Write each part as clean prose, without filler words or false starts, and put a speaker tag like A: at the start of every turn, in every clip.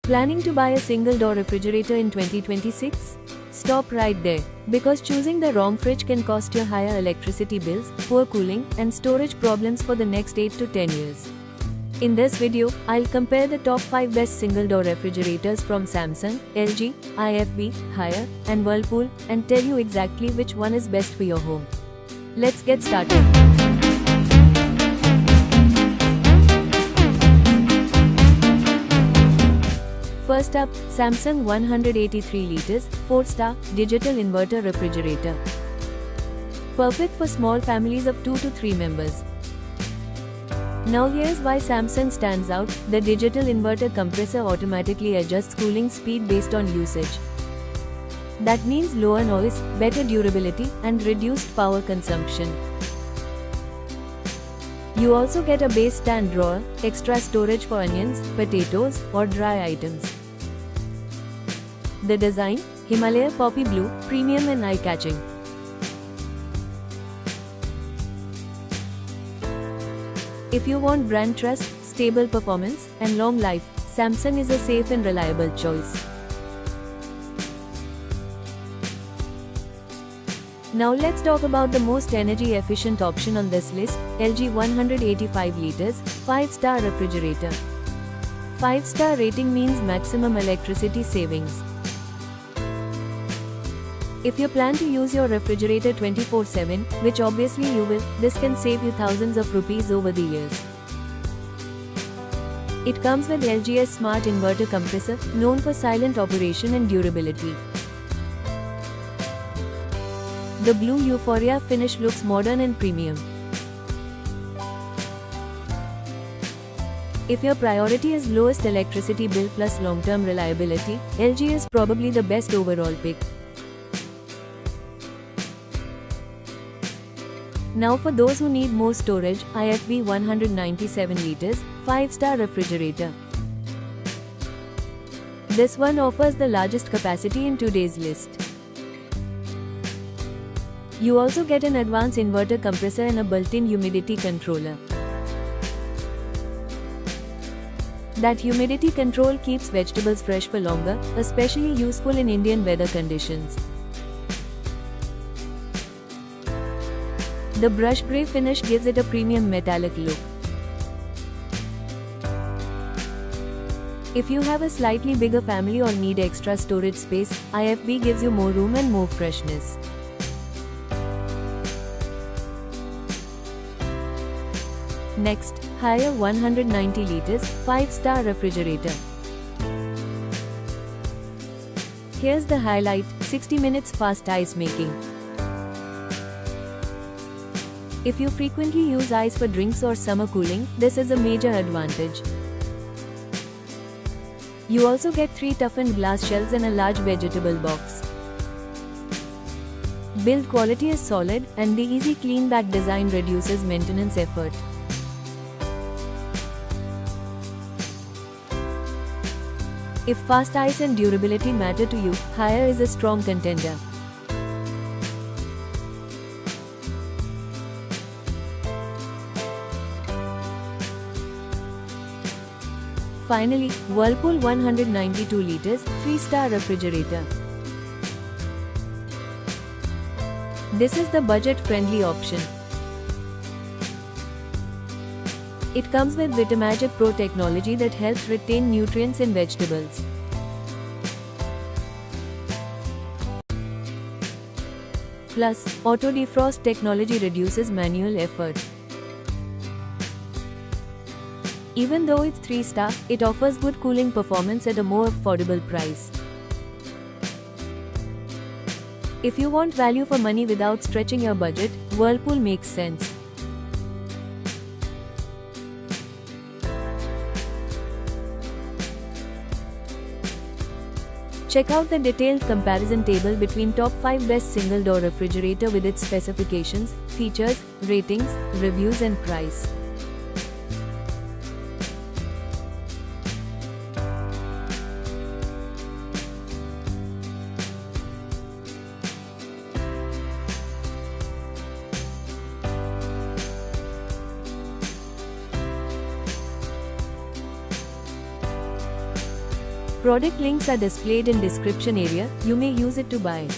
A: Planning to buy a single-door refrigerator in 2026? Stop right there, because choosing the wrong fridge can cost you higher electricity bills, poor cooling, and storage problems for the next 8 to 10 years. In this video, I'll compare the top 5 best single-door refrigerators from Samsung, LG, IFB, Haier, and Whirlpool, and tell you exactly which one is best for your home. Let's get started. First up, Samsung 183 liters, 4-star, digital inverter refrigerator. Perfect for small families of 2 to 3 members. Now here's why Samsung stands out. The digital inverter compressor automatically adjusts cooling speed based on usage. That means lower noise, better durability, and reduced power consumption. You also get a base stand drawer, extra storage for onions, potatoes, or dry items. The design, Himalaya Poppy Blue, premium and eye-catching. If you want brand trust, stable performance, and long life, Samsung is a safe and reliable choice. Now let's talk about the most energy-efficient option on this list, LG 185 liters, 5-star refrigerator. 5-star rating means maximum electricity savings. If you plan to use your refrigerator 24/7, which obviously you will, this can save you thousands of rupees over the years. It comes with LG's smart inverter compressor, known for silent operation and durability. The blue Euphoria finish looks modern and premium. If your priority is lowest electricity bill plus long-term reliability, LG is probably the best overall pick. Now for those who need more storage, IFB 197 liters, 5-star refrigerator. This one offers the largest capacity in today's list. You also get an advanced inverter compressor and a built-in humidity controller. That humidity control keeps vegetables fresh for longer, especially useful in Indian weather conditions. The brush grey finish gives it a premium metallic look. If you have a slightly bigger family or need extra storage space, IFB gives you more room and more freshness. Next, Haier 190 liters, 5-star refrigerator. Here's the highlight, 60 minutes fast ice making. If you frequently use ice for drinks or summer cooling, this is a major advantage. You also get 3 toughened glass shells and a large vegetable box. Build quality is solid, and the easy clean back design reduces maintenance effort. If fast ice and durability matter to you, Haier is a strong contender. Finally, Whirlpool 192 liters, 3-star refrigerator. This is the budget-friendly option. It comes with Vitamagic Pro technology that helps retain nutrients in vegetables. Plus, auto defrost technology reduces manual effort. Even though it's 3-star, it offers good cooling performance at a more affordable price. If you want value for money without stretching your budget, Whirlpool makes sense. Check out the detailed comparison table between top 5 best single-door refrigerator with its specifications, features, ratings, reviews and price. Product links are displayed in description area, you may use it to buy.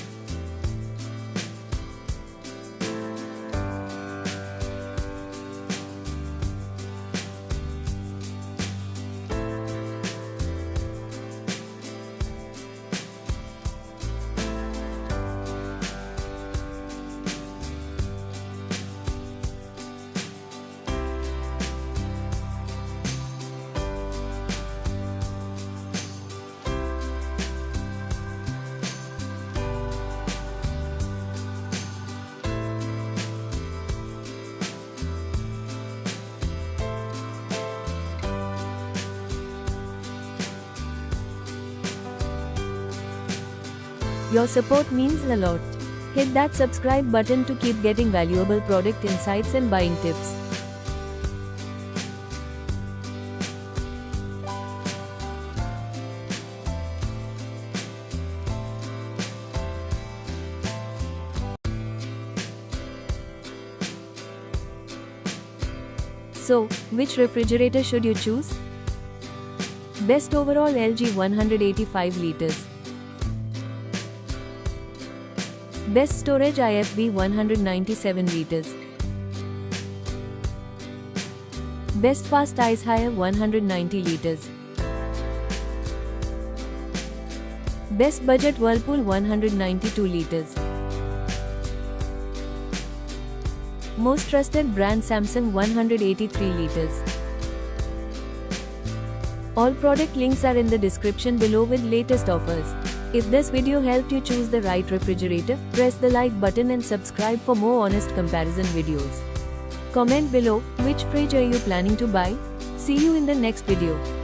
A: Your support means a lot. Hit that subscribe button to keep getting valuable product insights and buying tips. So, which refrigerator should you choose? Best overall LG 185 liters. Best storage IFB 197 liters. Best fast ice higher 190 liters. Best budget Whirlpool 192 liters. Most trusted brand Samsung 183 liters. All product links are in the description below with latest offers. If this video helped you choose the right refrigerator, press the like button and subscribe for more honest comparison videos. Comment below, which fridge are you planning to buy? See you in the next video.